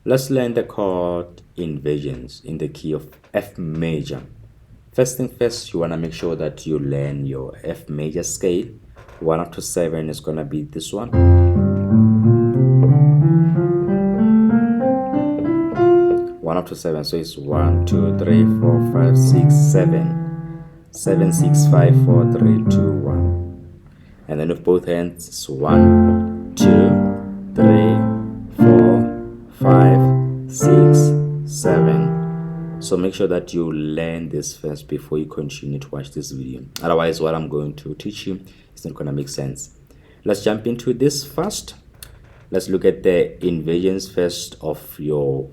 Let's learn the chord inversions in the key of F major. First thing first, you want to make sure that you learn your F major scale. 1 up to 7 is going to be this one. 1 up to 7, so it's 1, 2, 3, 4, 5, 6, 7. 7, 6, 5, 4, 3, 2, 1. And then with both hands, it's 1, 2, 3, 4, 5, 6, 7. So make sure that you learn this first before you continue to watch this video. Otherwise, what I'm going to teach you is not going to make sense. Let's jump into this first. Let's look at the inversions first of your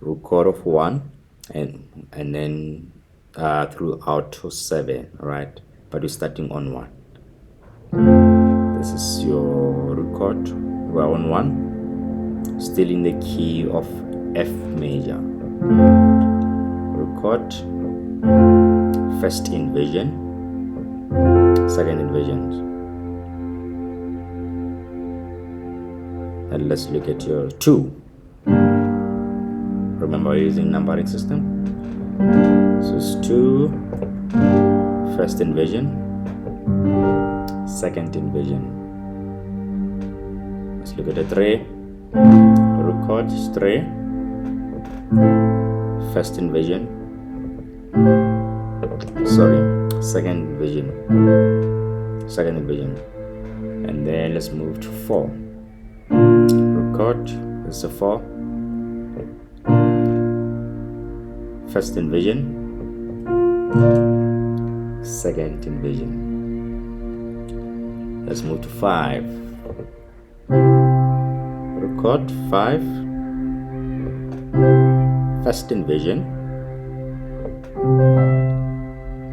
root chord of 1 and then throughout to 7, right? But we're starting on 1. This is your root chord. We're on 1, still in the key of F major. Root chord, first inversion, second inversion. And let's look at your 2. Remember, we're using numbering system. So it's 2, first inversion, second inversion. Let's look at the 3. Root chord is 3, first inversion, second inversion. And then let's move to 4. Root chord is a 4, first inversion, second inversion. Let's move to 5. Root chord 5, first inversion,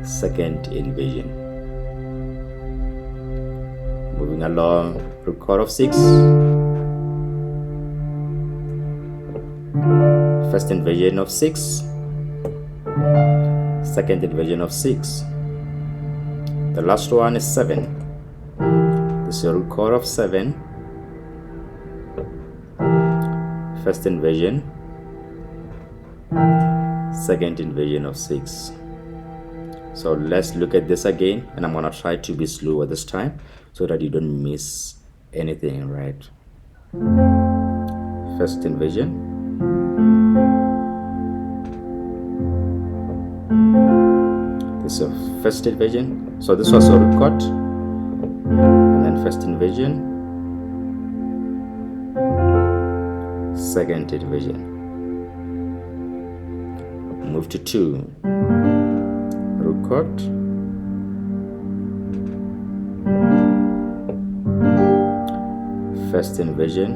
second inversion. Moving along, root chord of 6, first inversion of 6, second inversion of 6. The last one is 7. This is your root chord of 7, first inversion, second inversion of 6. So let's look at this again, and I'm gonna try to be slower this time so that you don't miss anything, right? First inversion, this is first inversion. So this was a root chord, and then first inversion, second inversion. Move to 2. Root chord, first inversion,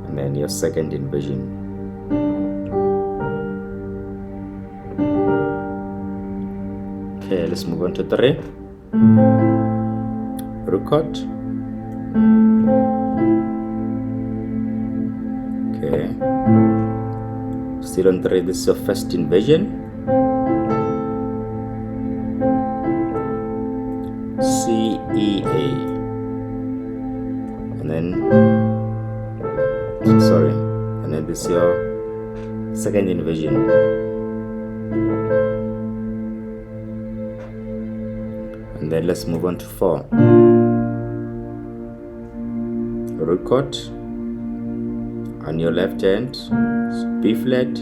and then your second inversion. Okay, let's move on to 3. Root chord. Okay, still on 3. This is your first inversion, C, E, A, and then this is your second inversion. And then let's move on to 4. Root chord. On your left hand, B flat,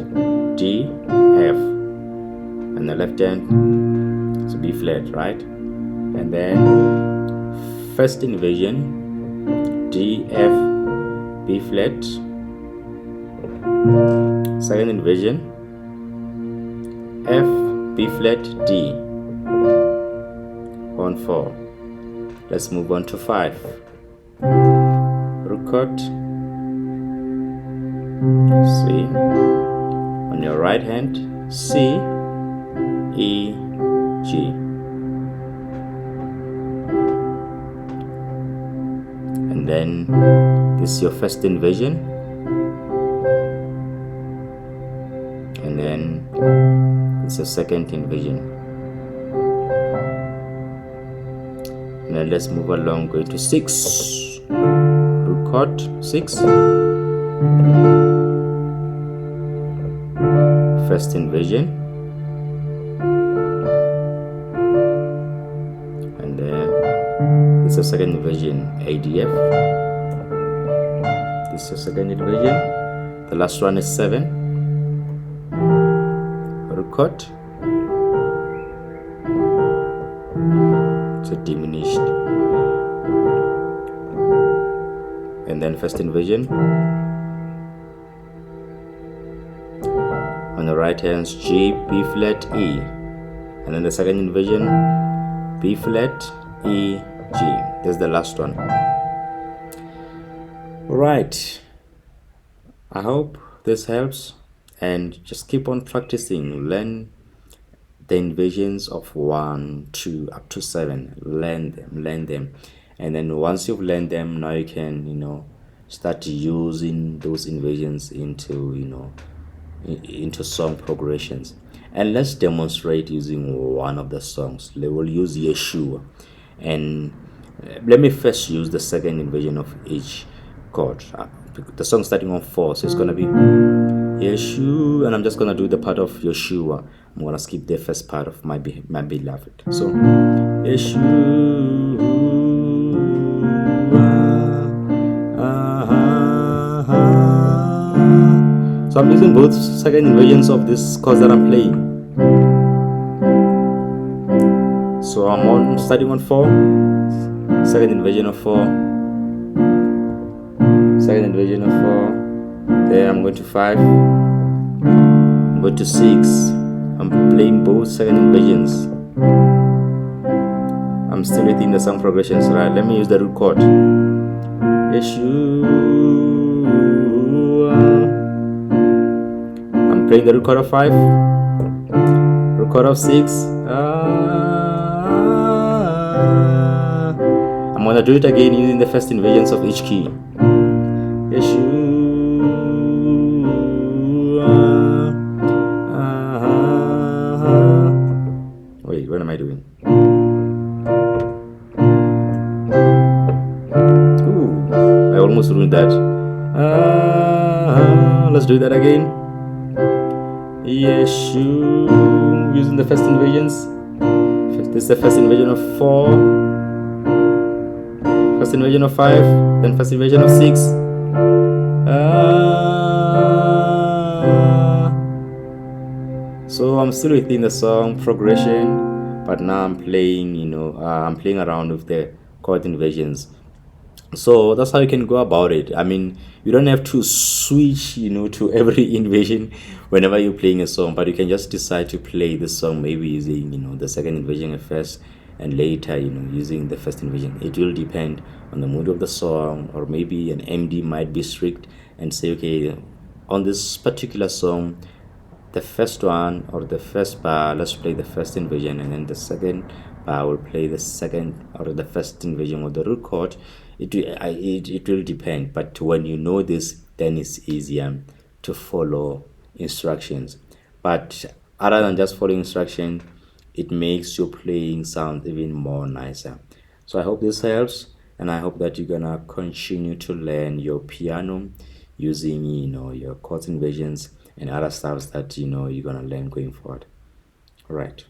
D, F. And the left hand is B flat, right? And then first inversion, D, F, B flat. Second inversion, F, B flat, D. On 4. Let's move on to 5. Root chord, C. On your right hand, C, E, G. And then this is your first inversion, and then this is your second inversion. And then let's move along, going to 6, root chord 6, first inversion, and then this is a second inversion, ADF. This is a second inversion. The last one is 7, root chord, so diminished, and then first inversion. On the right hand, G, B flat, E, and then the second inversion, B flat, E, G. This is the last one. Right, I hope this helps, and just keep on practicing. Learn the inversions of 1, 2 up to 7. Learn them, and then once you've learned them, now you can start using those inversions into into song progressions. And let's demonstrate using one of the songs. We'll use Yeshua, and let me first use the second inversion of each chord. The song starting on 4, so it's gonna be Yeshua, and I'm just gonna do the part of Yeshua. I'm gonna skip the first part of my beloved. So Yeshua, so I'm using both second inversions of this chords that I'm playing. So I'm starting on 4, second inversion of 4, second inversion of 4, then I'm going to 5, I'm going to 6, I'm playing both second inversions. I'm still within the song progressions, right? Let me use the root chord. Yeshua. I'm playing the root chord of 5, root chord of 6. I'm gonna do it again using the first inversions of each key. Yeshua. Wait, what am I doing? Ooh, I almost ruined that. Let's do that again. Yeshua, using the first inversions. This is the first inversion of 4, first inversion of 5, then first inversion of 6. So I'm still within the song progression, but now I'm playing, I'm playing around with the chord inversions. So that's how you can go about it. I mean, you don't have to switch, to every inversion whenever you're playing a song, but you can just decide to play the song maybe using, the second inversion at first, and later, using the first inversion. It will depend on the mood of the song, or maybe an MD might be strict and say, okay, on this particular song, the first one or the first bar, let's play the first inversion, and then the second bar will play the second or the first inversion of the root chord. It will depend, but when you know this, then it's easier to follow instructions. But other than just following instruction, it makes your playing sound even more nicer. So I hope this helps, and I hope that you're gonna continue to learn your piano using your chord inversions and other stuff that you're gonna learn going forward. All right.